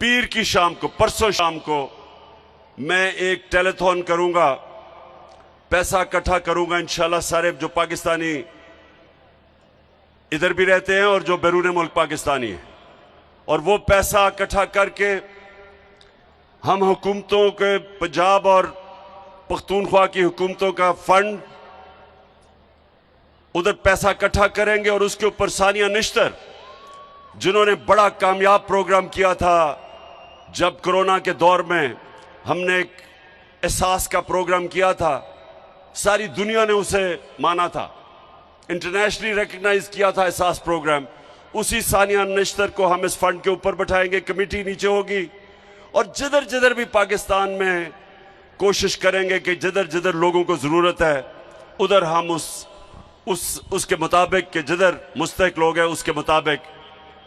पीर की शाम को, परसों शाम को मैं एक टेलीथॉन करूंगा, पैसा इकट्ठा करूंगा इंशाल्लाह। सारे जो पाकिस्तानी इधर भी रहते हैं और जो बैरून मुल्क पाकिस्तानी हैं, और वो पैसा इकट्ठा करके हम हुकूमतों के, पंजाब और पख्तूनख्वा की हुकूमतों का फंड, उधर पैसा इकट्ठा करेंगे और उसके ऊपर सानिया निश्तर, जिन्होंने बड़ा कामयाब प्रोग्राम किया था जब कोरोना के दौर में हमने एक एहसास का प्रोग्राम किया था, सारी दुनिया ने उसे माना था, इंटरनेशनली रिकग्नाइज किया था एहसास प्रोग्राम। उसी सानिया निश्तर को हम इस फंड के ऊपर बैठाएंगे, कमेटी नीचे होगी, और जिधर जिधर भी पाकिस्तान में कोशिश करेंगे कि जिधर जिधर लोगों को जरूरत है उधर हम उसके मुताबिक, कि जिधर मुस्तहिक लोग हैं उसके मुताबिक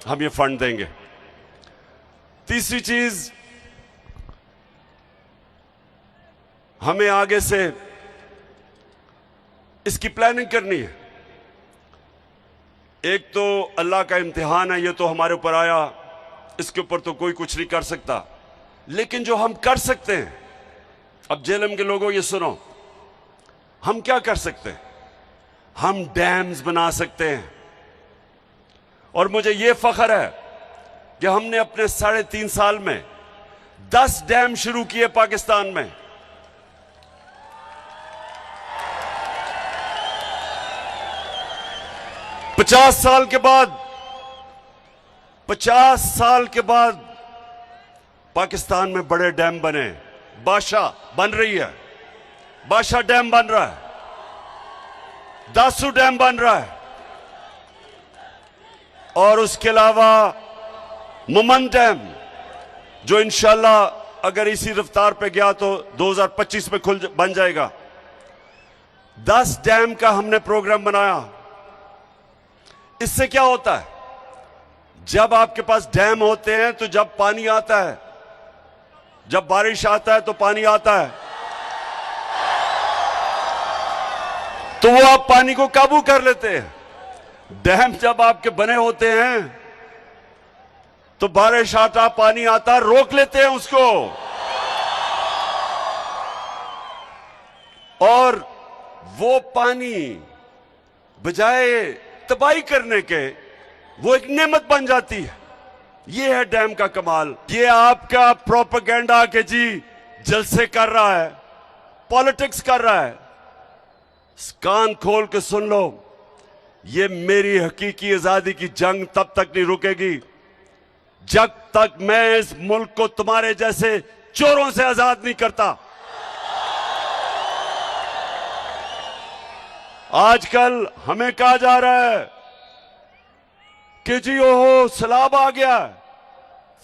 हम ये फंड देंगे। तीसरी चीज, हमें आगे से इसकी प्लानिंग करनी है। एक तो अल्लाह का इम्तिहान है, ये तो हमारे ऊपर आया, इसके ऊपर तो कोई कुछ नहीं कर सकता, लेकिन जो हम कर सकते हैं, अब जेलम के लोगों ये सुनो, हम क्या कर सकते हैं? हम डैम्स बना सकते हैं, और मुझे ये फख्र है कि हमने अपने 3.5 साल में 10 डैम शुरू किए पाकिस्तान में। पचास साल के बाद पाकिस्तान में बड़े डैम बने। बादशाह बन रही है, बादशाह डैम बन रहा है, दासू डैम बन रहा है, और उसके अलावा मुमन डैम, जो इंशाल्लाह अगर इसी रफ्तार पे गया तो 2025 में बन जाएगा। 10 डैम का हमने प्रोग्राम बनाया। इससे क्या होता है? जब आपके पास डैम होते हैं तो जब पानी आता है, जब बारिश आता है तो पानी आता है, तो वो आप पानी को काबू कर लेते हैं। डैम जब आपके बने होते हैं तो बारिश आता, पानी आता, रोक लेते हैं उसको, और वो पानी बजाय तबाही करने के वो एक नेमत बन जाती है। ये है डैम का कमाल। ये आपका प्रोपेगेंडा के जी जलसे कर रहा है, पॉलिटिक्स कर रहा है, कान खोल के सुन लो, ये मेरी हकीकी आजादी की जंग तब तक नहीं रुकेगी जब तक मैं इस मुल्क को तुम्हारे जैसे चोरों से आजाद नहीं करता। आजकल हमें कहा जा रहा है कि जी ओहो सैलाब आ गया,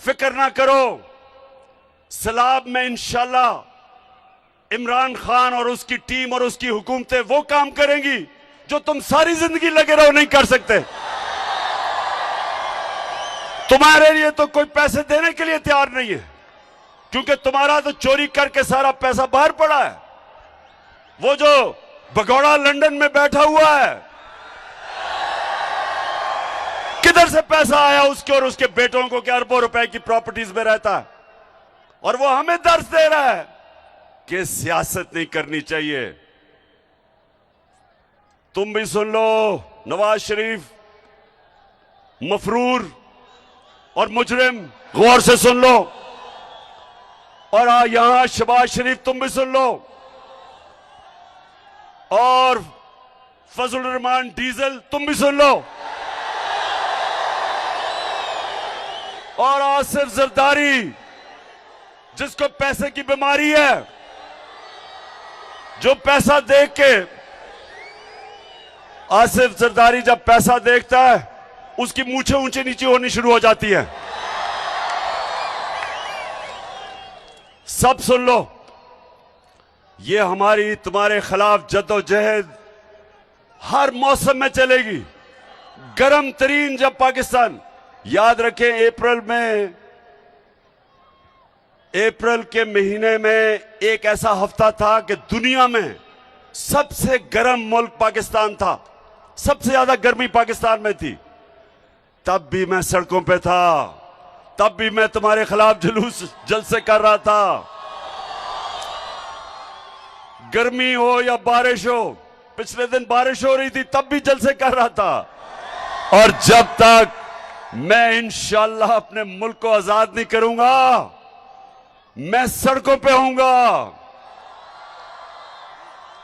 फिक्र ना करो, सैलाब में इंशाल्लाह इमरान खान और उसकी टीम और उसकी हुकूमतें वो काम करेंगी जो तुम सारी जिंदगी लगे रहो नहीं कर सकते। तुम्हारे लिए तो कोई पैसे देने के लिए तैयार नहीं है, क्योंकि तुम्हारा तो चोरी करके सारा पैसा बाहर पड़ा है। वो जो भगोड़ा लंदन में बैठा हुआ है, किधर से पैसा आया उसके और उसके बेटों को, क्या अरबों रुपए की प्रॉपर्टीज में रहता है, और वो हमें दर्ज दे रहा है कि सियासत नहीं करनी चाहिए। तुम भी सुन लो, नवाज शरीफ मफरूर और मुजरिम, गौर से सुन लो, और यहां शहबाज शरीफ तुम भी सुन लो, और फजल रहमान डीजल तुम भी सुन लो, और आसिफ जरदारी जिसको पैसे की बीमारी है, जो पैसा देख के, आसिफ जरदारी जब पैसा देखता है उसकी मूछें ऊंचे नीचे होनी शुरू हो जाती है। सब सुन लो, ये हमारी तुम्हारे खिलाफ जद्दोजहद हर मौसम में चलेगी। गर्म तरीन जब पाकिस्तान, याद रखें अप्रैल के महीने में एक ऐसा हफ्ता था कि दुनिया में सबसे गर्म मुल्क पाकिस्तान था, सबसे ज्यादा गर्मी पाकिस्तान में थी। तब भी मैं सड़कों पे था, तब भी मैं तुम्हारे खिलाफ जुलूस जलसे कर रहा था। गर्मी हो या बारिश हो, पिछले दिन बारिश हो रही थी तब भी जलसे कर रहा था। और जब तक मैं इंशाअल्लाह अपने मुल्क को आजाद नहीं करूंगा, मैं सड़कों पे होऊंगा,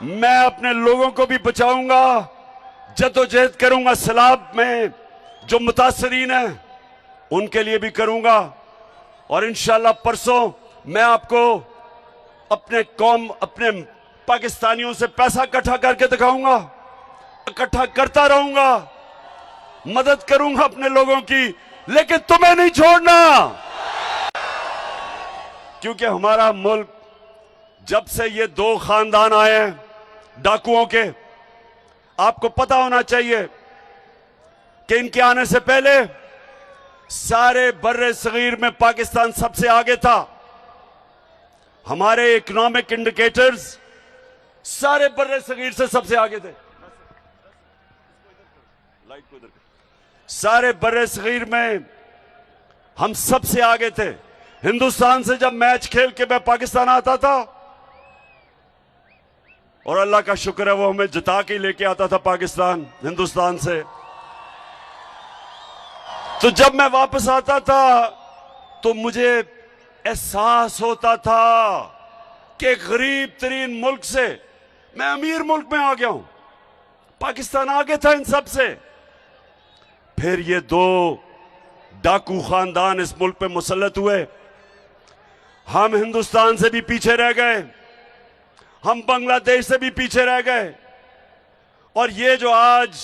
मैं अपने लोगों को भी बचाऊंगा, जद्दोजहद करूंगा। सैलाब में जो मुतासरीन हैं उनके लिए भी करूंगा। और इंशाअल्लाह परसों मैं आपको अपने पाकिस्तानियों से पैसा इकट्ठा करके दिखाऊंगा, इकट्ठा करता रहूंगा, मदद करूंगा अपने लोगों की, लेकिन तुम्हें नहीं छोड़ना। क्योंकि हमारा मुल्क, जब से ये दो खानदान आए हैं डाकुओं के, आपको पता होना चाहिए कि इनके आने से पहले सारे बर्रे सगीर में पाकिस्तान सबसे आगे था। हमारे इकोनॉमिक इंडिकेटर्स सारे बर्रे सगीर से सबसे आगे थे। सारे बर्रे सगीर में हम सबसे आगे थे। हिंदुस्तान से जब मैच खेल के मैं पाकिस्तान आता था, और अल्लाह का शुक्र है वो हमें जिता के लेके आता था पाकिस्तान हिंदुस्तान से, तो जब मैं वापस आता था तो मुझे एहसास होता था कि गरीब तरीन मुल्क से मैं अमीर मुल्क में आ गया हूं। पाकिस्तान आगे था इन सब से। फिर ये दो डाकू खानदान इस मुल्क पे मुसल्लत हुए। हम हिंदुस्तान से भी पीछे रह गए, हम बांग्लादेश से भी पीछे रह गए। और ये जो आज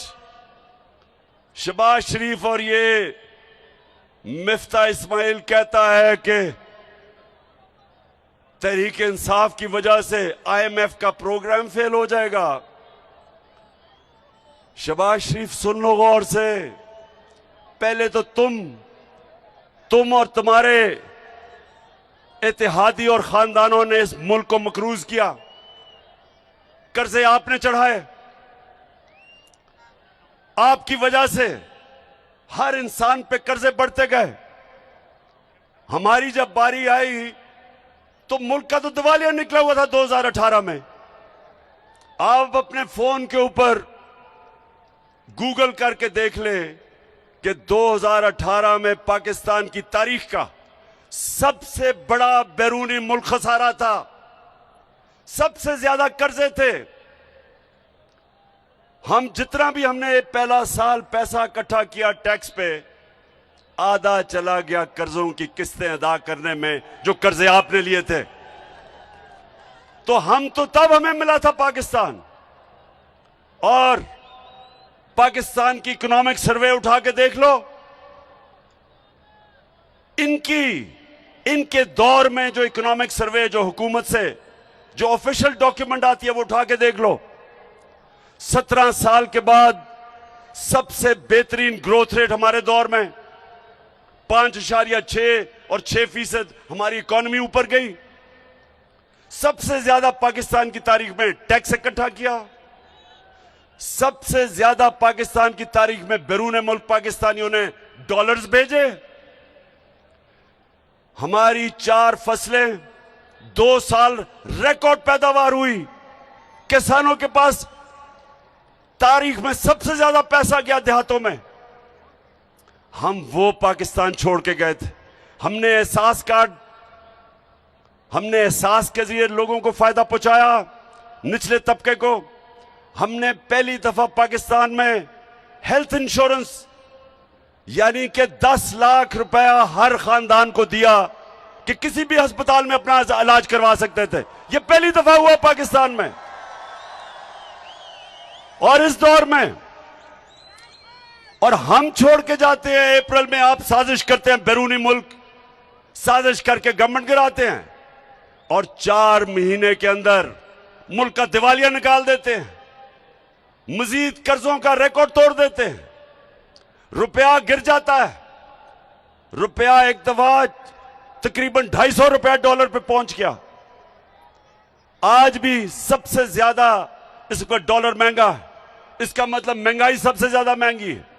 शहबाज शरीफ और ये मिफ्ता इस्माइल कहता है कि तहरीक इंसाफ की वजह से IMF का प्रोग्राम फेल हो जाएगा, शहबाज शरीफ सुन लो गौर से। पहले तो तुम और तुम्हारे इत्तेहादी और खानदानों ने इस मुल्क को मकरूज किया, कर्जे आपने चढ़ाए। आपकी वजह से हर इंसान पे कर्जे बढ़ते गए। हमारी जब बारी आई तो मुल्क का तो दिवालिया निकला हुआ था 2018 में। आप अपने फोन के ऊपर गूगल करके देख लें कि 2018 में पाकिस्तान की तारीख का सबसे बड़ा बैरूनी मुल्क खसारा था, सबसे ज्यादा कर्जे थे। हम जितना भी हमने पहला साल पैसा इकट्ठा किया टैक्स पे, आधा चला गया कर्जों की किस्तें अदा करने में जो कर्जे आपने लिए थे। तो तब हमें मिला था पाकिस्तान। और पाकिस्तान की इकोनॉमिक सर्वे उठा के देख लो, इनके दौर में जो इकोनॉमिक सर्वे जो हुकूमत से जो ऑफिशियल डॉक्यूमेंट आती है वो उठा के देख लो। 17 साल के बाद सबसे बेहतरीन ग्रोथ रेट हमारे दौर में 5.6 और 6% हमारी इकोनॉमी ऊपर गई। सबसे ज्यादा पाकिस्तान की तारीख में टैक्स इकट्ठा किया। सबसे ज्यादा पाकिस्तान की तारीख में बैरून मुल्क पाकिस्तानियों ने डॉलर्स भेजे। हमारी 4 फसलें 2 साल रिकॉर्ड पैदावार हुई। किसानों के पास तारीख में सबसे ज्यादा पैसा गया देहातों में। हम वो पाकिस्तान छोड़ के गए थे। हमने एहसास के जरिए लोगों को फायदा पहुंचाया, निचले तबके को। हमने पहली दफा पाकिस्तान में हेल्थ इंश्योरेंस यानी कि 10 लाख रुपया हर खानदान को दिया कि किसी भी अस्पताल में अपना इलाज करवा सकते थे। यह पहली दफा हुआ पाकिस्तान में। और इस दौर में, और हम छोड़ के जाते हैं अप्रैल में, आप साजिश करते हैं, बैरूनी मुल्क साजिश करके गवर्नमेंट गिराते हैं और 4 महीने के अंदर मुल्क का दिवालिया निकाल देते हैं, मजीद कर्जों का रिकॉर्ड तोड़ देते हैं, रुपया गिर जाता है। रुपया एक दफा तकरीबन 250 रुपया डॉलर पे पहुंच गया। आज भी सबसे ज्यादा इस वक्त डॉलर महंगा है। इसका मतलब महंगाई सबसे ज्यादा महंगी है।